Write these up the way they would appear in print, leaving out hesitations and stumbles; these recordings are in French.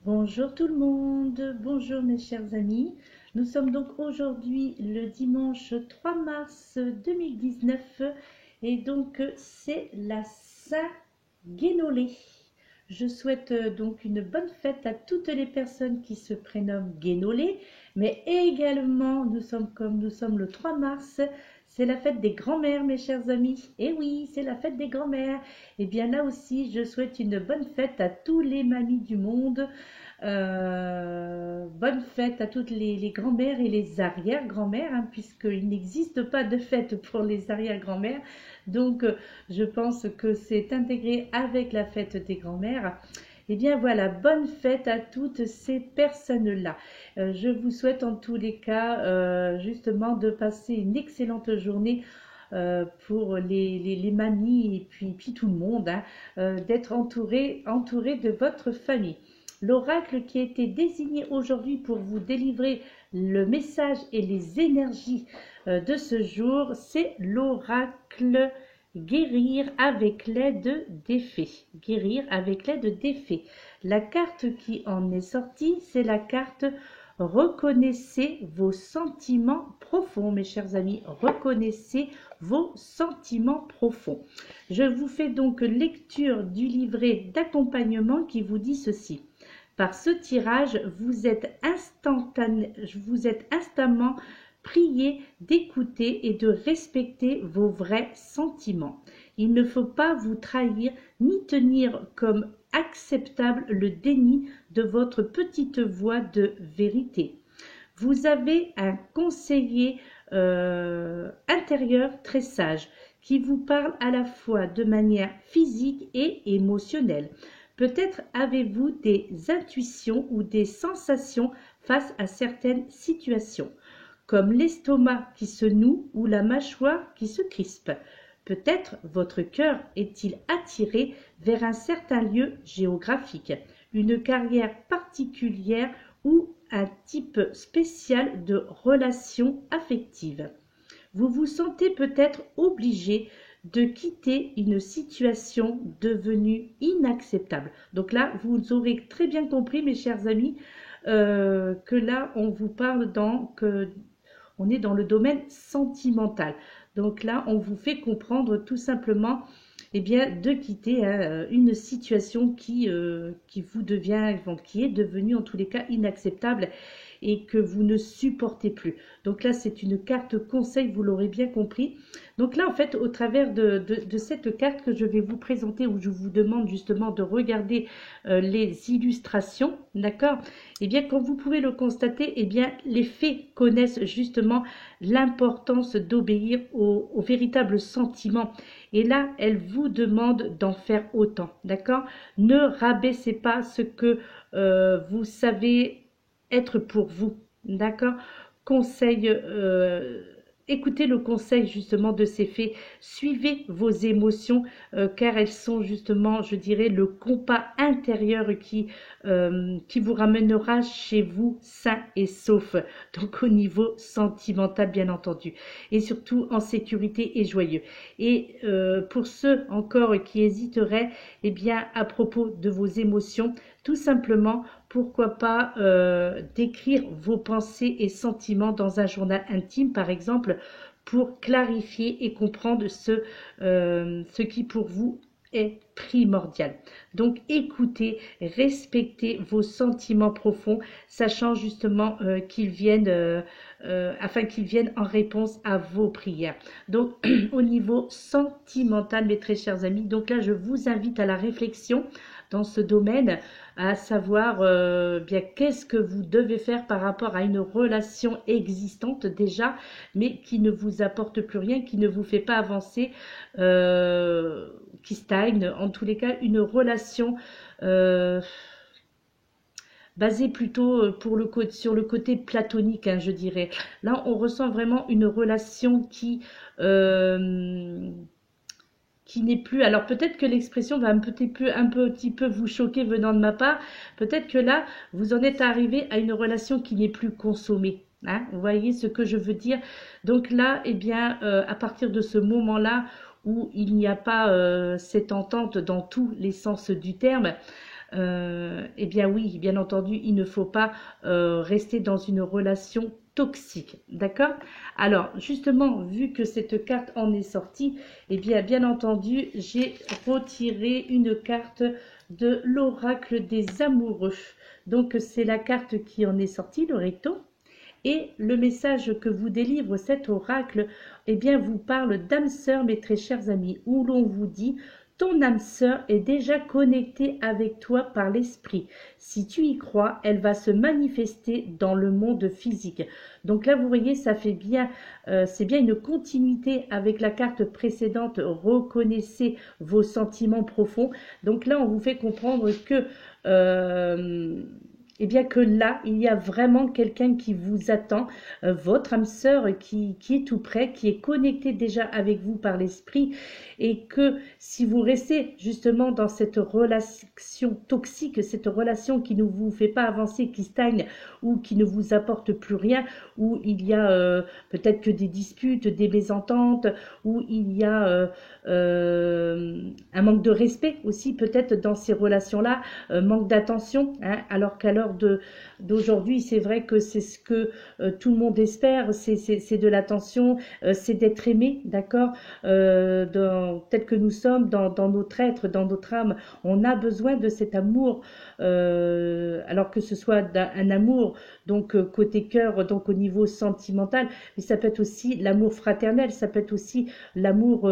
Bonjour tout le monde, bonjour mes chers amis. Nous sommes donc aujourd'hui le dimanche 3 mars 2019 et donc c'est la Saint-Guénolé. Je souhaite donc une bonne fête à toutes les personnes qui se prénomment Guénolé, mais également nous sommes le 3 mars, c'est la fête des grands-mères mes chers amis. Et oui, c'est la fête des grands-mères. Et bien là aussi, je souhaite une bonne fête à tous les mamies du monde. Bonne fête à toutes les grands-mères et les arrière-grands-mères, hein, puisqu'il n'existe pas de fête pour les arrière-grands-mères. Donc, je pense que c'est intégré avec la fête des grands-mères. Et bien voilà, bonne fête à toutes ces personnes-là. Je vous souhaite en tous les cas justement de passer une excellente journée pour les mamies et puis tout le monde, hein, d'être entouré de votre famille. L'oracle qui a été désigné aujourd'hui pour vous délivrer le message et les énergies de ce jour, c'est l'oracle guérir avec l'aide des fées. Guérir avec l'aide des fées. La carte qui en est sortie, c'est la carte reconnaissez vos sentiments profonds, mes chers amis. Reconnaissez vos sentiments profonds. Je vous fais donc lecture du livret d'accompagnement qui vous dit ceci. Par ce tirage, vous êtes instamment prié d'écouter et de respecter vos vrais sentiments. Il ne faut pas vous trahir ni tenir comme acceptable le déni de votre petite voix de vérité. Vous avez un conseiller intérieur très sage qui vous parle à la fois de manière physique et émotionnelle. Peut-être avez-vous des intuitions ou des sensations face à certaines situations, comme l'estomac qui se noue ou la mâchoire qui se crispe. Peut-être votre cœur est-il attiré vers un certain lieu géographique, une carrière particulière ou un type spécial de relation affective. Vous vous sentez peut-être obligé de quitter une situation devenue inacceptable. Donc là, vous aurez très bien compris, mes chers amis, que là, on vous parle on est dans le domaine sentimental. Donc là, on vous fait comprendre tout simplement eh bien, de quitter une situation qui vous devient, qui est devenue en tous les cas inacceptable et que vous ne supportez plus. Donc là, c'est une carte conseil, vous l'aurez bien compris. Donc là, en fait, au travers de cette carte que je vais vous présenter, où je vous demande justement de regarder les illustrations, d'accord? Eh bien, comme vous pouvez le constater, eh bien, les fées connaissent justement l'importance d'obéir aux véritables sentiments. Et là, elles vous demandent d'en faire autant, d'accord? Ne rabaissez pas ce que vous savez être pour vous, d'accord? Conseil, écoutez le conseil justement de ces fées, suivez vos émotions car elles sont justement, je dirais, le compas intérieur qui vous ramènera chez vous sain et sauf, donc au niveau sentimental bien entendu, et surtout en sécurité et joyeux. Et pour ceux encore qui hésiteraient, eh bien à propos de vos émotions, tout simplement, pourquoi pas décrire vos pensées et sentiments dans un journal intime, par exemple, pour clarifier et comprendre ce qui pour vous est primordial. Donc écoutez, respectez vos sentiments profonds, sachant justement afin qu'ils viennent en réponse à vos prières. Donc au niveau sentimental, mes très chers amis, donc là je vous invite à la réflexion dans ce domaine, à savoir bien qu'est-ce que vous devez faire par rapport à une relation existante déjà, mais qui ne vous apporte plus rien, qui ne vous fait pas avancer, qui stagne. En tous les cas, une relation basée plutôt sur le côté platonique, hein, je dirais. Là, on ressent vraiment une relation qui n'est plus. Alors peut-être que l'expression va un petit peu vous choquer venant de ma part. Peut-être que là, vous en êtes arrivé à une relation qui n'est plus consommée. Hein, vous voyez ce que je veux dire? Donc là, eh bien, à partir de ce moment-là où il n'y a pas cette entente dans tous les sens du terme, eh bien oui, bien entendu, il ne faut pas rester dans une relation toxique, d'accord? Alors, justement, vu que cette carte en est sortie, eh bien entendu, j'ai retiré une carte de l'oracle des amoureux. Donc, c'est la carte qui en est sortie, le recto. Et le message que vous délivre cet oracle, eh bien, vous parle d'âme sœur, mes très chers amis, où l'on vous dit: ton âme sœur est déjà connectée avec toi par l'esprit. Si tu y crois, elle va se manifester dans le monde physique. Donc là, vous voyez, ça fait bien, c'est bien une continuité avec la carte précédente. Reconnaissez vos sentiments profonds. Donc là, on vous fait comprendre que eh bien que là, il y a vraiment quelqu'un qui vous attend, votre âme sœur qui est tout près, qui est connecté déjà avec vous par l'esprit, et que si vous restez justement dans cette relation toxique, cette relation qui ne vous fait pas avancer, qui stagne ou qui ne vous apporte plus rien, où il y a peut-être que des disputes, des mésententes, où il y a un manque de respect aussi peut-être dans ces relations-là, manque d'attention, hein, alors qu'à l'heure d'aujourd'hui, c'est vrai que c'est ce que tout le monde espère, c'est de l'attention, c'est d'être aimé, d'accord, tel que nous sommes, dans notre être, dans notre âme, on a besoin de cet amour, alors que ce soit un amour, donc côté cœur, donc au niveau sentimental, mais ça peut être aussi l'amour fraternel, ça peut être aussi l'amour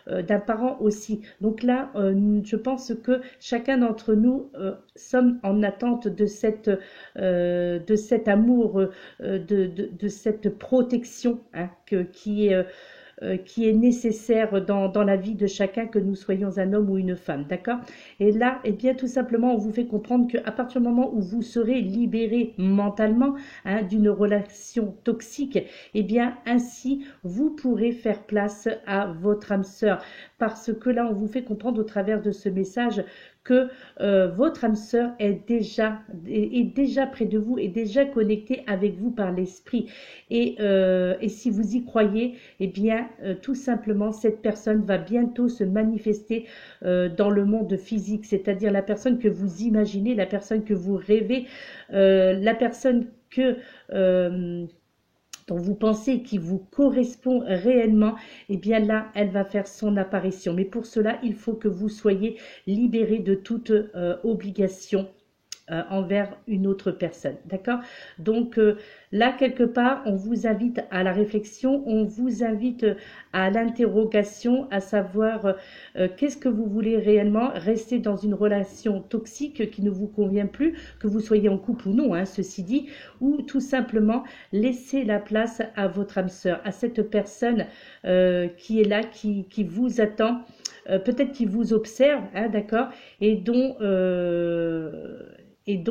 d'un parent aussi. Donc là, je pense que chacun d'entre nous sommes en attente de cet amour, de cette protection, hein, qui est nécessaire dans la vie de chacun, que nous soyons un homme ou une femme, d'accord? Et là, eh bien, tout simplement, on vous fait comprendre qu'à partir du moment où vous serez libéré mentalement, hein, d'une relation toxique, eh bien, ainsi, vous pourrez faire place à votre âme sœur. Parce que là, on vous fait comprendre au travers de ce message que votre âme sœur est déjà près de vous, est déjà connectée avec vous par l'esprit. Et si vous y croyez, eh bien, tout simplement, cette personne va bientôt se manifester dans le monde physique, c'est-à-dire la personne que vous imaginez, la personne que vous rêvez, la personne dont vous pensez qui vous correspond réellement, eh bien là, elle va faire son apparition. Mais pour cela, il faut que vous soyez libéré de toute obligation envers une autre personne, d'accord? Donc là, quelque part, on vous invite à la réflexion, on vous invite à l'interrogation, à savoir qu'est-ce que vous voulez réellement, rester dans une relation toxique qui ne vous convient plus, que vous soyez en couple ou non, hein, ceci dit, ou tout simplement laisser la place à votre âme sœur, à cette personne qui est là, qui vous attend, peut-être qui vous observe, hein, d'accord, et dont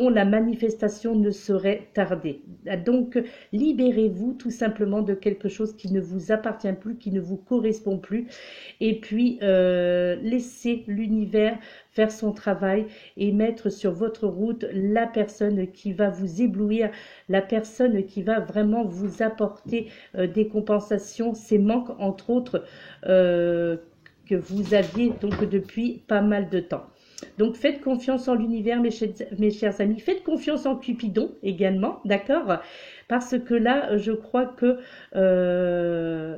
la manifestation ne saurait tarder. Donc, libérez-vous tout simplement de quelque chose qui ne vous appartient plus, qui ne vous correspond plus, et puis laissez l'univers faire son travail et mettre sur votre route la personne qui va vous éblouir, la personne qui va vraiment vous apporter des compensations, ces manques entre autres que vous aviez donc depuis pas mal de temps. Donc faites confiance en l'univers, mes chers amis, faites confiance en Cupidon également, d'accord? Parce que là, je crois que,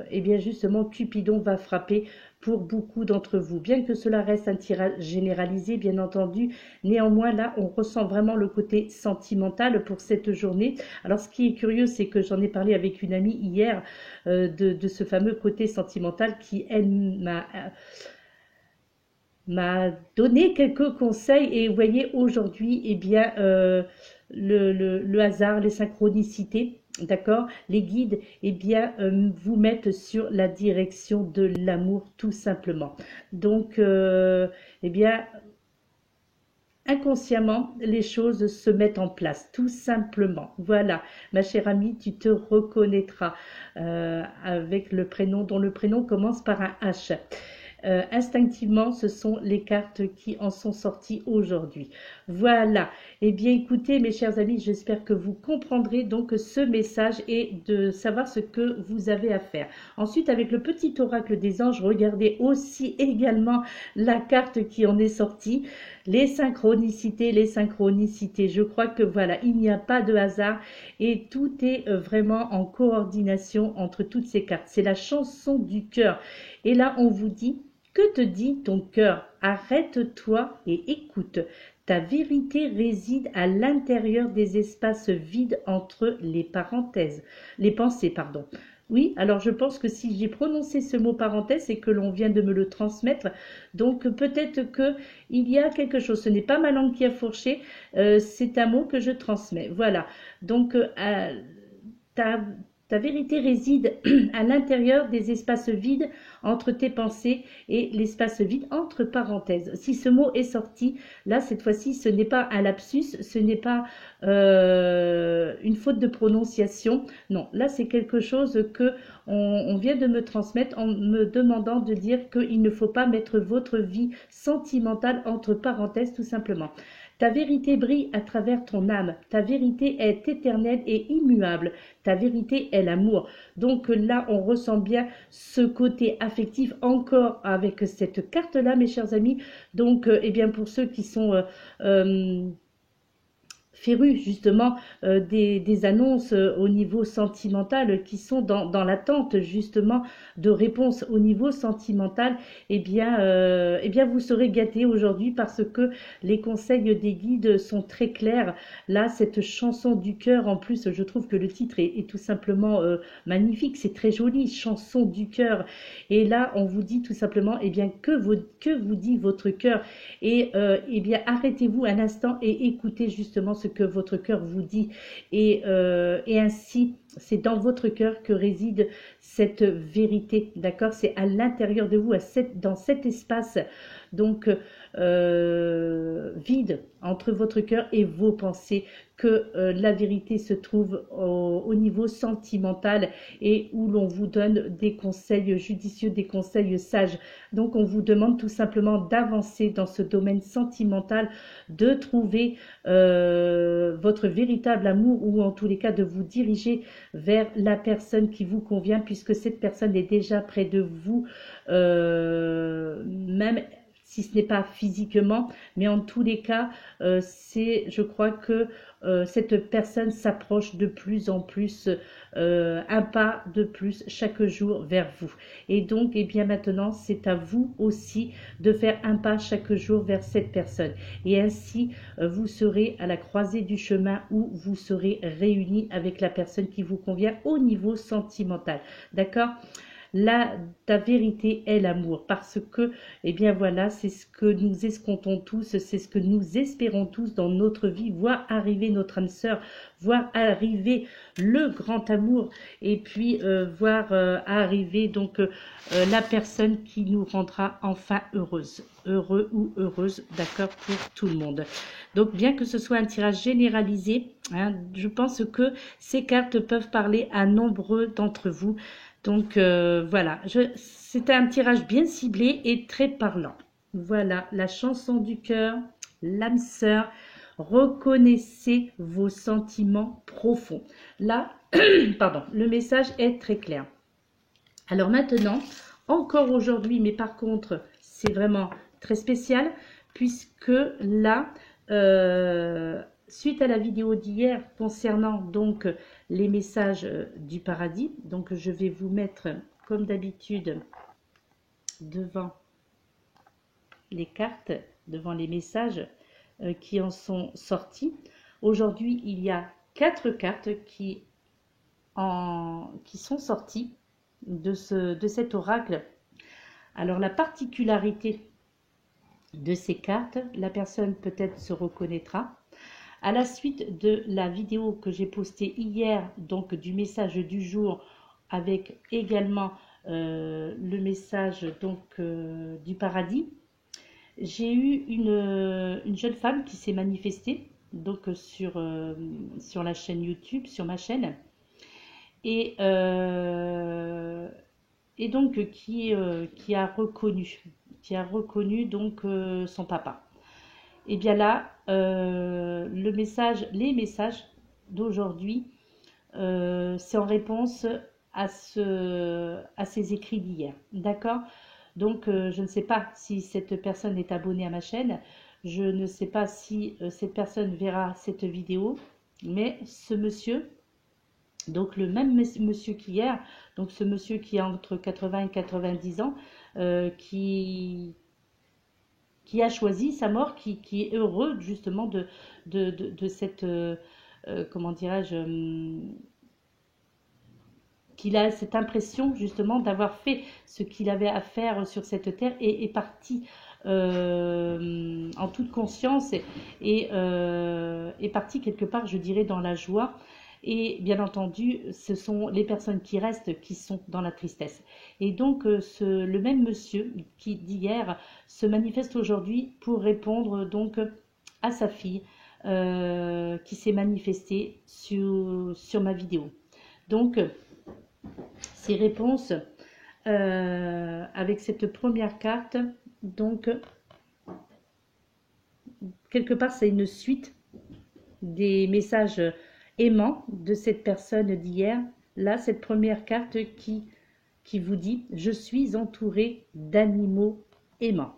eh bien justement, Cupidon va frapper pour beaucoup d'entre vous. Bien que cela reste un tirage généralisé, bien entendu, néanmoins, là, on ressent vraiment le côté sentimental pour cette journée. Alors, ce qui est curieux, c'est que j'en ai parlé avec une amie hier de ce fameux côté sentimental qui, elle, m'a donné quelques conseils. Et vous voyez, aujourd'hui, eh bien, le hasard, les synchronicités, d'accord, les guides, eh bien, vous mettent sur la direction de l'amour, tout simplement. Donc, eh bien, inconsciemment, les choses se mettent en place, tout simplement. Voilà, ma chère amie, tu te reconnaîtras avec le prénom, dont le prénom commence par un H. Instinctivement, ce sont les cartes qui en sont sorties aujourd'hui. Voilà. Eh bien, écoutez, mes chers amis, j'espère que vous comprendrez donc ce message et de savoir ce que vous avez à faire. Ensuite, avec le petit oracle des anges, regardez aussi également la carte qui en est sortie. Les synchronicités, les synchronicités. Je crois que voilà, il n'y a pas de hasard et tout est vraiment en coordination entre toutes ces cartes. C'est la chanson du cœur. Et là, on vous dit, que te dit ton cœur? Arrête-toi et écoute. Ta vérité réside à l'intérieur des espaces vides entre les parenthèses, les pensées, pardon. Oui, alors je pense que si j'ai prononcé ce mot parenthèse et que l'on vient de me le transmettre, donc peut-être que il y a quelque chose. Ce n'est pas ma langue qui a fourché, c'est un mot que je transmets. Voilà. Donc ta, ta vérité réside à l'intérieur des espaces vides entre tes pensées et l'espace vide entre parenthèses. Si ce mot est sorti, là, cette fois-ci, ce n'est pas un lapsus, ce n'est pas une faute de prononciation. Non, là, c'est quelque chose que on vient de me transmettre en me demandant de dire qu'il ne faut pas mettre votre vie sentimentale entre parenthèses, tout simplement. Ta vérité brille à travers ton âme. Ta vérité est éternelle et immuable. Ta vérité est l'amour. Donc là, on ressent bien ce côté affectif encore avec cette carte-là, mes chers amis. Donc, eh bien, pour ceux qui sont férus justement des annonces au niveau sentimental qui sont dans l'attente justement de réponses au niveau sentimental, eh bien vous serez gâtés aujourd'hui parce que les conseils des guides sont très clairs. Là, cette chanson du cœur, en plus, je trouve que le titre est tout simplement magnifique, c'est très joli, chanson du cœur. Et là, on vous dit tout simplement, eh bien, que vous dit votre cœur? Et eh bien, arrêtez-vous un instant et écoutez justement ce que votre cœur vous dit. Et ainsi, c'est dans votre cœur que réside cette vérité, d'accord? C'est à l'intérieur de vous, dans cet espace, donc vide entre votre cœur et vos pensées, que la vérité se trouve au niveau sentimental et où l'on vous donne des conseils judicieux, des conseils sages. Donc on vous demande tout simplement d'avancer dans ce domaine sentimental, de trouver votre véritable amour ou en tous les cas de vous diriger vers la personne qui vous convient puisque cette personne est déjà près de vous, même si ce n'est pas physiquement, mais en tous les cas, je crois que cette personne s'approche de plus en plus, un pas de plus chaque jour vers vous. Et donc, eh bien maintenant, c'est à vous aussi de faire un pas chaque jour vers cette personne. Et ainsi, vous serez à la croisée du chemin où vous serez réunis avec la personne qui vous convient au niveau sentimental. D'accord ? Là, ta vérité est l'amour, parce que, eh bien voilà, c'est ce que nous escomptons tous, c'est ce que nous espérons tous dans notre vie, voir arriver notre âme sœur, voir arriver le grand amour, et puis voir arriver donc la personne qui nous rendra enfin heureuse, heureux ou heureuse, d'accord, pour tout le monde. Donc, bien que ce soit un tirage généralisé, hein, je pense que ces cartes peuvent parler à nombreux d'entre vous. Donc voilà, c'était un tirage bien ciblé et très parlant. Voilà, la chanson du cœur, l'âme sœur, reconnaissez vos sentiments profonds. Là, pardon, le message est très clair. Alors maintenant, encore aujourd'hui, mais par contre, c'est vraiment très spécial, puisque là, suite à la vidéo d'hier concernant donc les messages du paradis, donc je vais vous mettre comme d'habitude devant les cartes, devant les messages qui en sont sortis. Aujourd'hui, il y a 4 cartes qui sont sorties de cet oracle. Alors la particularité de ces cartes, la personne peut-être se reconnaîtra. À la suite de la vidéo que j'ai postée hier, donc du message du jour, avec également le message donc du paradis, j'ai eu une jeune femme qui s'est manifestée donc sur la chaîne YouTube, sur ma chaîne, et donc qui a reconnu donc son papa. Et bien là, les messages d'aujourd'hui, c'est en réponse à ces écrits d'hier. D'accord? Donc, je ne sais pas si cette personne est abonnée à ma chaîne. Je ne sais pas si cette personne verra cette vidéo. Mais ce monsieur, donc le même monsieur qu'hier, donc ce monsieur qui a entre 80 et 90 ans, qui a choisi sa mort, qui est heureux justement de cette, comment dirais-je, qu'il a cette impression justement d'avoir fait ce qu'il avait à faire sur cette terre et est parti en toute conscience et est parti quelque part, je dirais, dans la joie. Et bien entendu, ce sont les personnes qui restent qui sont dans la tristesse. Et donc, le même monsieur qui d'hier se manifeste aujourd'hui pour répondre donc à sa fille qui s'est manifestée sur ma vidéo. Donc, ces réponses avec cette première carte, donc quelque part c'est une suite des messages aimants de cette personne d'hier. Là, cette première carte qui vous dit « Je suis entouré d'animaux aimants ».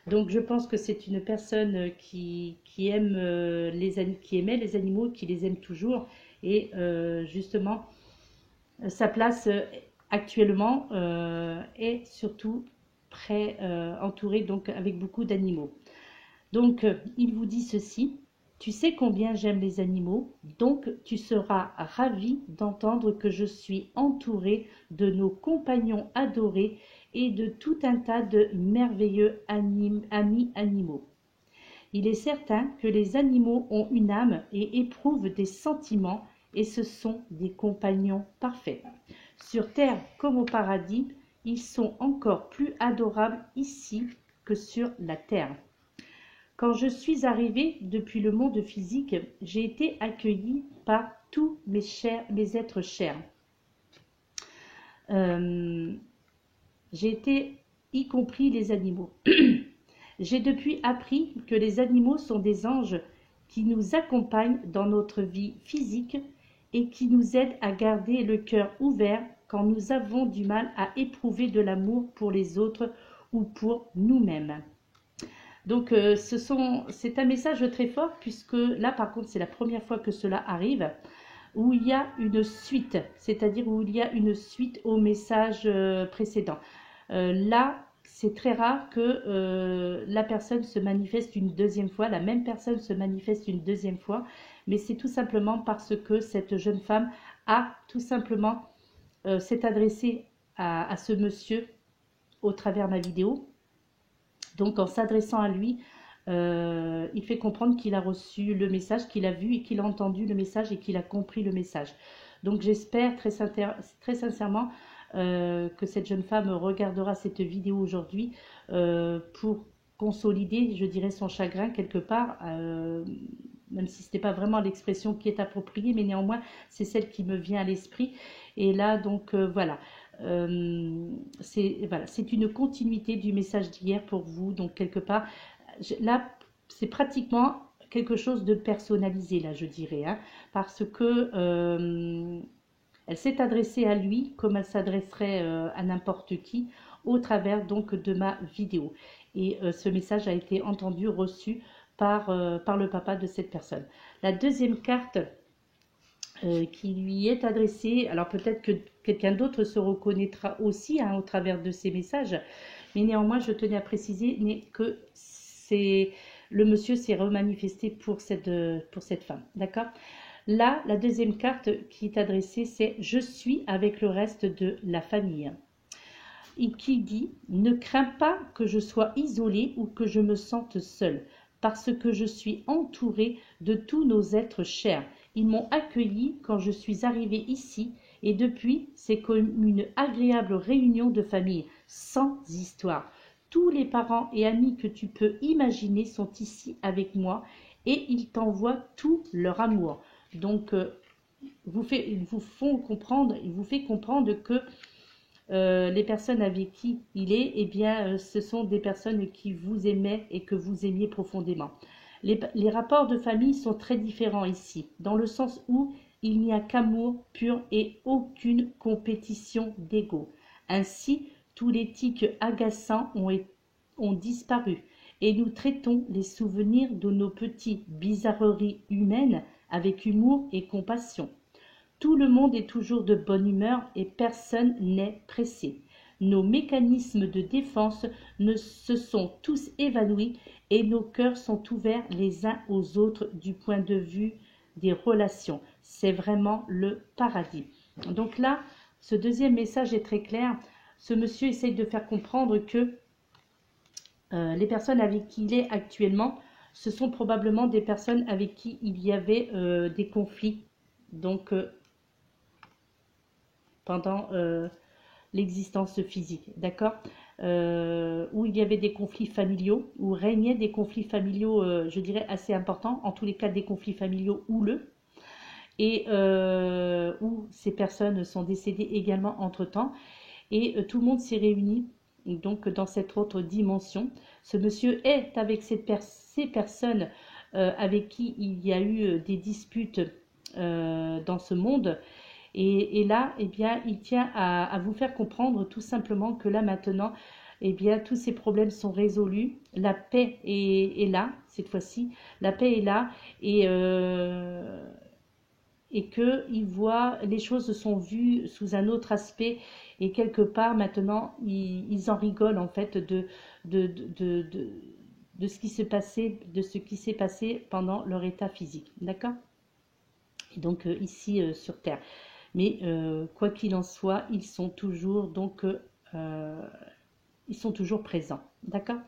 Donc, je pense que c'est une personne qui aimait les animaux, qui les aime toujours. Et justement, sa place actuellement est surtout entourée donc, avec beaucoup d'animaux. Donc, il vous dit ceci. Tu sais combien j'aime les animaux, donc tu seras ravi d'entendre que je suis entouré de nos compagnons adorés et de tout un tas de merveilleux amis animaux. Il est certain que les animaux ont une âme et éprouvent des sentiments et ce sont des compagnons parfaits. Sur terre comme au paradis, ils sont encore plus adorables ici que sur la terre. Quand je suis arrivée depuis le monde physique, j'ai été accueillie par tous mes êtres chers. J'ai été, y compris les animaux. J'ai depuis appris que les animaux sont des anges qui nous accompagnent dans notre vie physique et qui nous aident à garder le cœur ouvert quand nous avons du mal à éprouver de l'amour pour les autres ou pour nous-mêmes. Donc, c'est un message très fort puisque là, par contre, c'est la première fois que cela arrive, où il y a une suite, c'est-à-dire où il y a une suite au message précédent. Là, c'est très rare que la personne se manifeste une deuxième fois, la même personne se manifeste une deuxième fois, mais c'est tout simplement parce que cette jeune femme a tout simplement s'est adressée à ce monsieur au travers de ma vidéo. Donc, en s'adressant à lui, il fait comprendre qu'il a reçu le message, qu'il a vu et qu'il a entendu le message et qu'il a compris le message. Donc, j'espère très sincèrement que cette jeune femme regardera cette vidéo aujourd'hui pour consolider, je dirais, son chagrin quelque part, même si ce n'est pas vraiment l'expression qui est appropriée, mais néanmoins, c'est celle qui me vient à l'esprit. Et là, donc, voilà. C'est une continuité du message d'hier pour vous. Donc, quelque part, là, c'est pratiquement quelque chose de personnalisé, là, je dirais, hein, parce que elle s'est adressée à lui comme elle s'adresserait à n'importe qui au travers donc de ma vidéo. Et ce message a été entendu, reçu par le papa de cette personne. La deuxième carte qui lui est adressée, alors peut-être que quelqu'un d'autre se reconnaîtra aussi hein, au travers de ces messages, mais néanmoins je tenais à préciser que le monsieur s'est remanifesté pour cette femme, d'accord? Là, la deuxième carte qui est adressée, c'est « Je suis avec le reste de la famille ». Et qui dit « Ne crains pas que je sois isolée ou que je me sente seule, parce que je suis entourée de tous nos êtres chers. Ils m'ont accueillie quand je suis arrivée ici, et depuis, c'est comme une agréable réunion de famille, sans histoire. Tous les parents et amis que tu peux imaginer sont ici avec moi, et ils t'envoient tout leur amour. » Donc, il vous fait comprendre que les personnes avec qui il est, eh bien, ce sont des personnes qui vous aimaient et que vous aimiez profondément. Les rapports de famille sont très différents ici, dans le sens où il n'y a qu'amour pur et aucune compétition d'ego. Ainsi, tous les tics agaçants ont disparu et nous traitons les souvenirs de nos petites bizarreries humaines avec humour et compassion. Tout le monde est toujours de bonne humeur et personne n'est pressé. Nos mécanismes de défense se sont tous évanouis et nos cœurs sont ouverts les uns aux autres du point de vue des relations. C'est vraiment le paradis. Donc là, ce deuxième message est très clair. Ce monsieur essaye de faire comprendre que les personnes avec qui il est actuellement, ce sont probablement des personnes avec qui il y avait des conflits. Donc, pendant l'existence physique, d'accord, où il y avait des conflits familiaux, où régnaient des conflits familiaux, je dirais, assez importants, en tous les cas des conflits familiaux houleux, et où ces personnes sont décédées également entre-temps, et tout le monde s'est réuni donc dans cette autre dimension. Ce monsieur est avec ces personnes avec qui il y a eu des disputes dans ce monde. Et là, eh bien, il tient à vous faire comprendre tout simplement que là maintenant, eh bien, tous ces problèmes sont résolus. La paix est là, cette fois-ci. La paix est là et qu'il voit, les choses sont vues sous un autre aspect. Et quelque part, maintenant, ils en rigolent en fait de ce qui s'est passé, pendant leur état physique. D'accord? Et donc, ici, sur Terre. Mais quoi qu'il en soit, ils sont toujours présents. D'accord?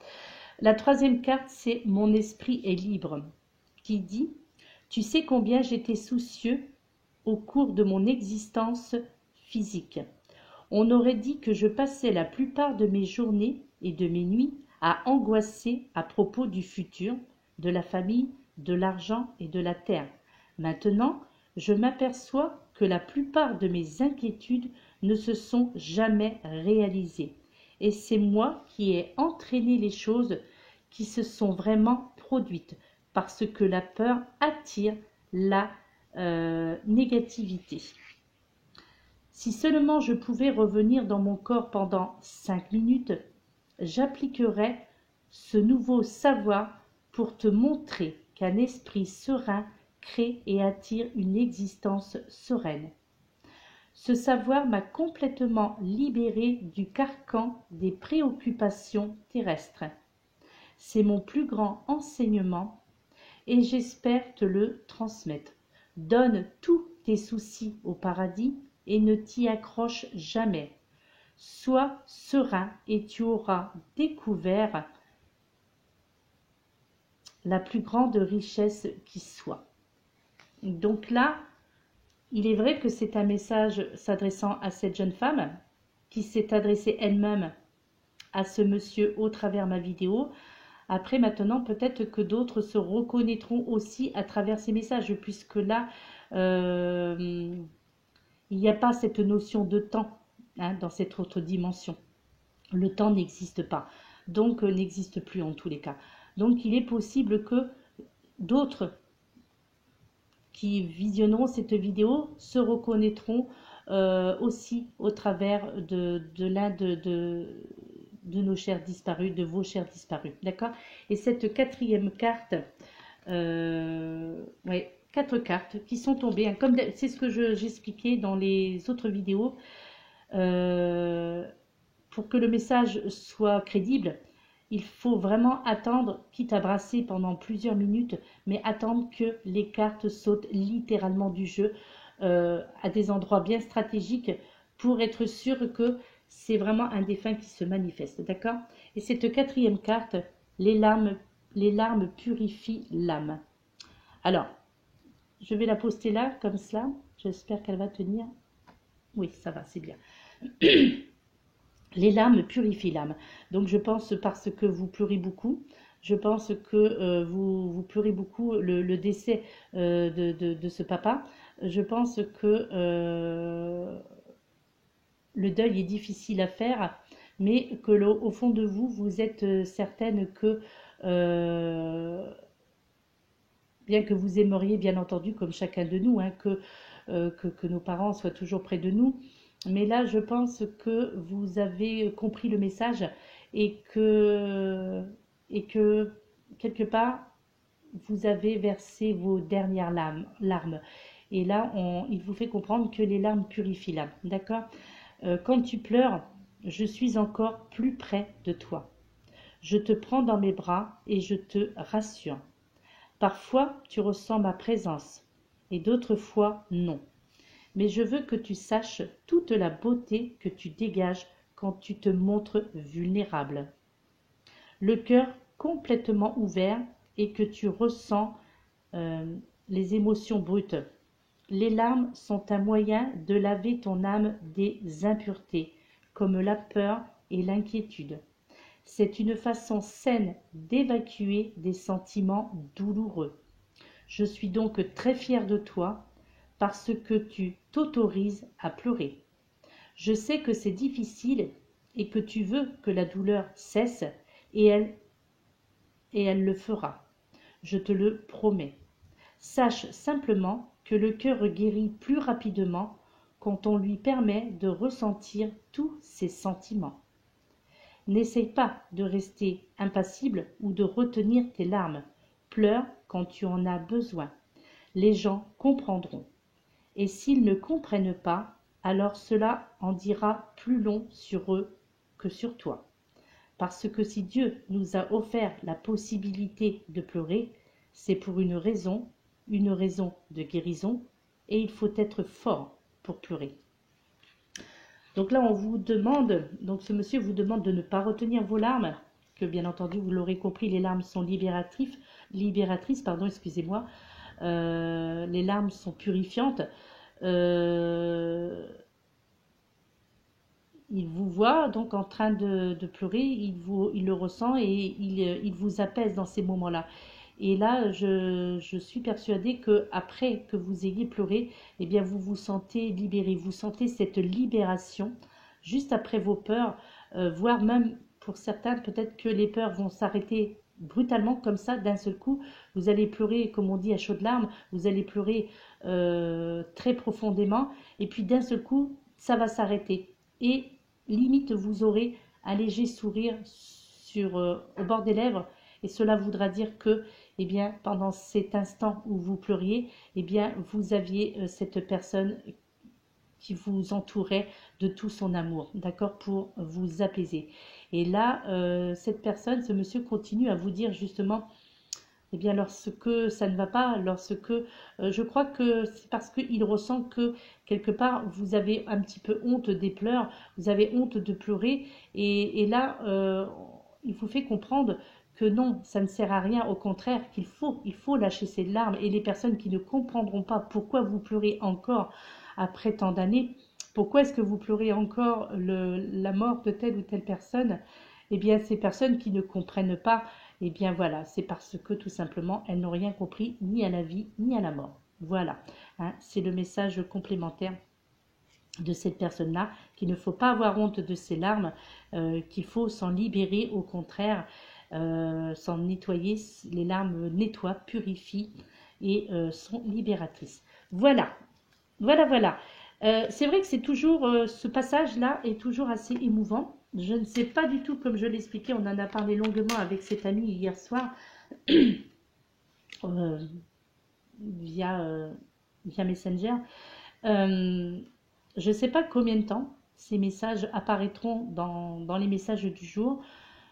La troisième carte, c'est mon esprit est libre, qui dit tu sais combien j'étais soucieux au cours de mon existence physique. On aurait dit que je passais la plupart de mes journées et de mes nuits à angoisser à propos du futur, de la famille, de l'argent et de la terre. Maintenant, je m'aperçois que la plupart de mes inquiétudes ne se sont jamais réalisées. Et c'est moi qui ai entraîné les choses qui se sont vraiment produites, parce que la peur attire la négativité. Si seulement je pouvais revenir dans mon corps pendant 5 minutes, j'appliquerais ce nouveau savoir pour te montrer qu'un esprit serein crée et attire une existence sereine. Ce savoir m'a complètement libéré du carcan des préoccupations terrestres. C'est mon plus grand enseignement et j'espère te le transmettre. Donne tous tes soucis au paradis et ne t'y accroche jamais. Sois serein et tu auras découvert la plus grande richesse qui soit. Donc là, il est vrai que c'est un message s'adressant à cette jeune femme qui s'est adressée elle-même à ce monsieur au travers ma vidéo. Après, maintenant, peut-être que d'autres se reconnaîtront aussi à travers ces messages, puisque là, il n'y a pas cette notion de temps dans cette autre dimension. Le temps n'existe pas, donc n'existe plus en tous les cas. Donc, il est possible que d'autres qui visionneront cette vidéo se reconnaîtront aussi au travers de l'un de nos chers disparus, de vos chers disparus, d'accord? Et cette quatrième carte, ouais, 4 cartes qui sont tombées, hein, comme c'est ce que j'expliquais dans les autres vidéos, pour que le message soit crédible, il faut vraiment attendre, quitte à brasser pendant plusieurs minutes, mais attendre que les cartes sautent littéralement du jeu à des endroits bien stratégiques pour être sûr que c'est vraiment un défunt qui se manifeste, d'accord? Et cette quatrième carte, les larmes purifient l'âme. Alors, je vais la poster là, comme cela. J'espère qu'elle va tenir. Oui, ça va, c'est bien. Les larmes purifient l'âme. Donc, je pense parce que vous pleurez beaucoup. Je pense que vous pleurez beaucoup le décès de ce papa. Je pense que le deuil est difficile à faire, mais que au fond de vous, vous êtes certaine que bien que vous aimeriez, bien entendu, comme chacun de nous, hein, que nos parents soient toujours près de nous. Mais là, je pense que vous avez compris le message et que quelque part, vous avez versé vos dernières larmes. Et là, il vous fait comprendre que les larmes purifient l'âme. D'accord? Quand tu pleures, je suis encore plus près de toi. Je te prends dans mes bras et je te rassure. Parfois, tu ressens ma présence et d'autres fois, non. Mais je veux que tu saches toute la beauté que tu dégages quand tu te montres vulnérable. Le cœur complètement ouvert et que tu ressens les émotions brutes. Les larmes sont un moyen de laver ton âme des impuretés, comme la peur et l'inquiétude. C'est une façon saine d'évacuer des sentiments douloureux. Je suis donc très fière de toi parce que tu t'autorises à pleurer. Je sais que c'est difficile et que tu veux que la douleur cesse et elle le fera. Je te le promets. Sache simplement que le cœur guérit plus rapidement quand on lui permet de ressentir tous ses sentiments. N'essaye pas de rester impassible ou de retenir tes larmes. Pleure quand tu en as besoin. Les gens comprendront. Et s'ils ne comprennent pas, alors cela en dira plus long sur eux que sur toi. Parce que si Dieu nous a offert la possibilité de pleurer, c'est pour une raison de guérison, et il faut être fort pour pleurer. Donc là, on vous demande, donc ce monsieur vous demande de ne pas retenir vos larmes, que bien entendu, vous l'aurez compris, les larmes sont libératrices, excusez-moi. Les larmes sont purifiantes. Il vous voit donc en train de pleurer, il le ressent et il vous apaise dans ces moments-là. Et là, je suis persuadée que après que vous ayez pleuré, eh bien vous vous sentez libéré, vous sentez cette libération juste après vos peurs, voire même pour certains, peut-être que les peurs vont s'arrêter brutalement comme ça, d'un seul coup. Vous allez pleurer, comme on dit, à chaudes larmes, vous allez pleurer très profondément, et puis d'un seul coup, ça va s'arrêter. Et limite, vous aurez un léger sourire au bord des lèvres, et cela voudra dire que eh bien, pendant cet instant où vous pleuriez, eh bien, vous aviez cette personne qui vous entourait de tout son amour, d'accord, pour vous apaiser. Et là, cette personne, ce monsieur continue à vous dire justement, eh bien, lorsque ça ne va pas, je crois que c'est parce qu'il ressent que quelque part, vous avez un petit peu honte des pleurs, vous avez honte de pleurer, et là, il vous fait comprendre que non, ça ne sert à rien, au contraire, il faut lâcher ces larmes, et les personnes qui ne comprendront pas pourquoi vous pleurez encore après tant d'années, pourquoi est-ce que vous pleurez encore la mort de telle ou telle personne, eh bien, ces personnes qui ne comprennent pas, eh bien voilà, c'est parce que tout simplement, elles n'ont rien compris ni à la vie ni à la mort. Voilà, hein, c'est le message complémentaire de cette personne-là, qu'il ne faut pas avoir honte de ses larmes, qu'il faut s'en libérer, au contraire, s'en nettoyer. Les larmes nettoient, purifient et sont libératrices. Voilà, voilà. C'est vrai que c'est toujours, ce passage-là est toujours assez émouvant. Je ne sais pas du tout, comme je l'expliquais, on en a parlé longuement avec cet ami hier soir, via Messenger. Je ne sais pas combien de temps ces messages apparaîtront dans les messages du jour.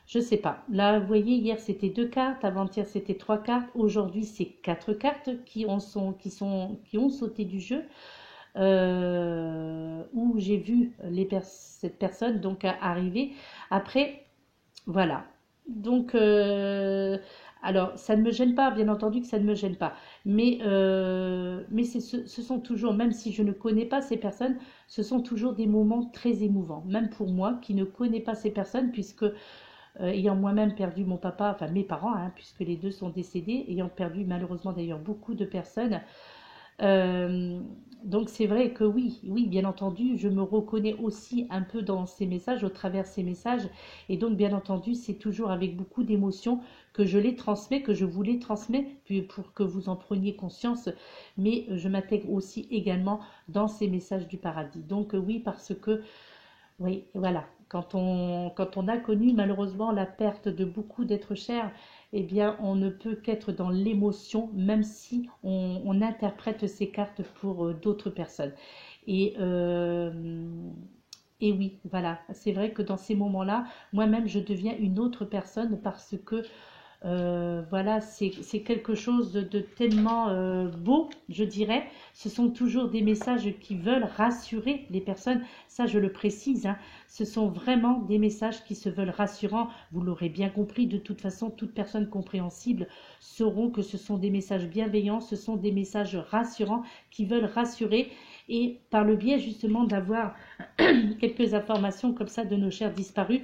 Je ne sais pas. Là, vous voyez, hier c'était 2 cartes, avant-hier c'était 3 cartes, aujourd'hui c'est 4 cartes qui ont sauté du jeu. Où j'ai vu cette personne donc arriver. Après, voilà. Donc, alors, ça ne me gêne pas, bien entendu que ça ne me gêne pas. Mais ce sont toujours, même si je ne connais pas ces personnes, ce sont toujours des moments très émouvants. Même pour moi qui ne connais pas ces personnes, puisque ayant moi-même perdu mon papa, enfin mes parents, hein, puisque les deux sont décédés, ayant perdu malheureusement d'ailleurs beaucoup de personnes, Donc c'est vrai que oui, oui, bien entendu, je me reconnais aussi un peu dans ces messages, au travers ces messages, et donc bien entendu, c'est toujours avec beaucoup d'émotion que je les transmets, que je vous les transmets, puis pour que vous en preniez conscience, mais je m'intègre aussi également dans ces messages du paradis. Donc oui, parce que oui, voilà. Quand on a connu malheureusement la perte de beaucoup d'êtres chers, eh bien, on ne peut qu'être dans l'émotion, même si on interprète ces cartes pour d'autres personnes. Et, euh, et oui, voilà, c'est vrai que dans ces moments-là, moi-même, je deviens une autre personne parce que voilà, c'est quelque chose de tellement beau, je dirais. Ce sont toujours des messages qui veulent rassurer les personnes. Ça, je le précise, hein. Ce sont vraiment des messages qui se veulent rassurants. Vous l'aurez bien compris. De toute façon, toute personne compréhensible sauront que ce sont des messages bienveillants. Ce sont des messages rassurants qui veulent rassurer. Et par le biais justement d'avoir quelques informations comme ça de nos chers disparus,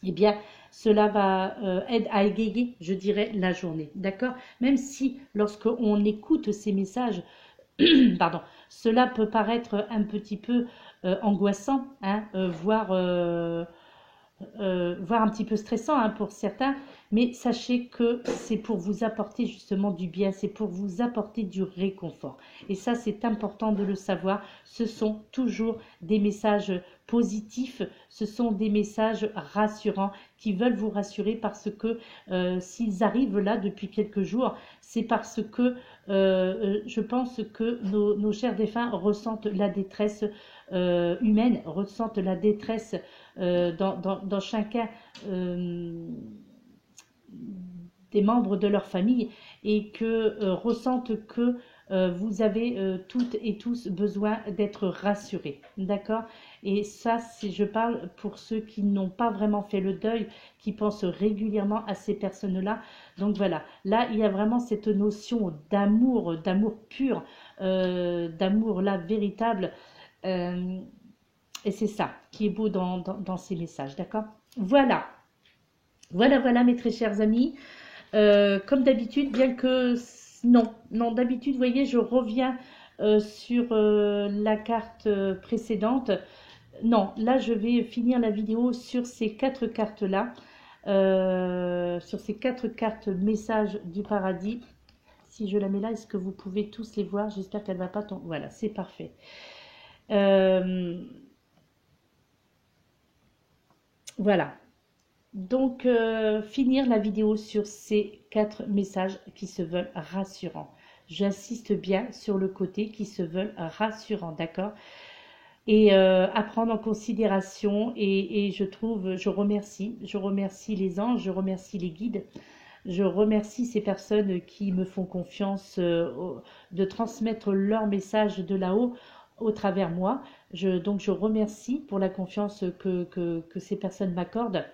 eh bien, cela va aider à égayer, je dirais, la journée. D'accord? Même si, lorsqu'on écoute ces messages, pardon, cela peut paraître un petit peu angoissant, hein, voire un petit peu stressant hein, pour certains, mais sachez que c'est pour vous apporter justement du bien, c'est pour vous apporter du réconfort. Et ça, c'est important de le savoir. Ce sont toujours des messages positifs, ce sont des messages rassurants qui veulent vous rassurer parce que s'ils arrivent là depuis quelques jours, c'est parce que je pense que nos chers défunts ressentent la détresse humaine, ressentent la détresse dans chacun des membres de leur famille et que ressentent que vous avez toutes et tous besoin d'être rassurés. D'accord? Et ça, si je parle pour ceux qui n'ont pas vraiment fait le deuil, qui pensent régulièrement à ces personnes-là. Donc voilà, là, il y a vraiment cette notion d'amour pur, d'amour là véritable. Euh, et c'est ça qui est beau dans ces messages, d'accord? Voilà, voilà mes très chers amis. Comme d'habitude, bien que... Non, d'habitude, vous voyez, je reviens sur la carte précédente. Non, là, je vais finir la vidéo sur ces quatre cartes-là. Sur ces quatre cartes messages du paradis. Si je la mets là, est-ce que vous pouvez tous les voir? J'espère qu'elle ne va pas tomber. Voilà, c'est parfait. Voilà. Donc, finir la vidéo sur ces quatre messages qui se veulent rassurants. J'insiste bien sur le côté qui se veulent rassurants, d'accord? Et à prendre en considération. Et je remercie les anges, je remercie les guides, je remercie ces personnes qui me font confiance de transmettre leur message de là-haut au travers moi. Donc, je remercie pour la confiance que ces personnes m'accordent.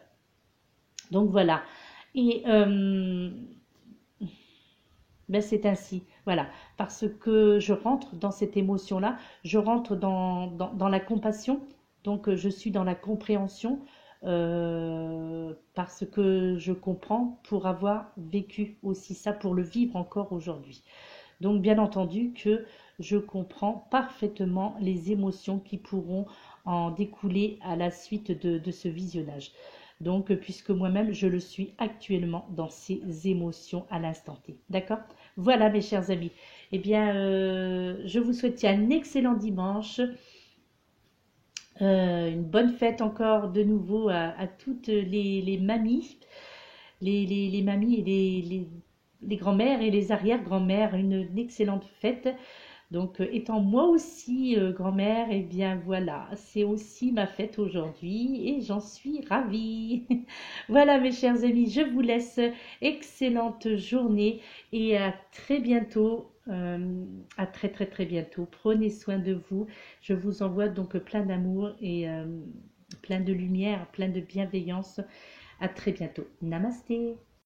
Donc voilà. Et ben c'est ainsi. Voilà. Parce que je rentre dans cette émotion-là, je rentre dans la compassion, donc je suis dans la compréhension parce que je comprends pour avoir vécu aussi ça, pour le vivre encore aujourd'hui. Donc bien entendu que je comprends parfaitement les émotions qui pourront en découler à la suite de ce visionnage. Donc puisque moi-même je le suis actuellement dans ces émotions à l'instant T. D'accord? Voilà mes chers amis. Eh bien je vous souhaite un excellent dimanche. Une bonne fête encore de nouveau à toutes les mamies, les mamies et les grands-mères et les arrière-grands-mères, une excellente fête. Donc, étant moi aussi grand-mère, eh bien voilà, c'est aussi ma fête aujourd'hui et j'en suis ravie. Voilà mes chers amis, je vous laisse. Excellente journée et à très bientôt. À très bientôt. Prenez soin de vous. Je vous envoie donc plein d'amour et plein de lumière, plein de bienveillance. À très bientôt. Namasté.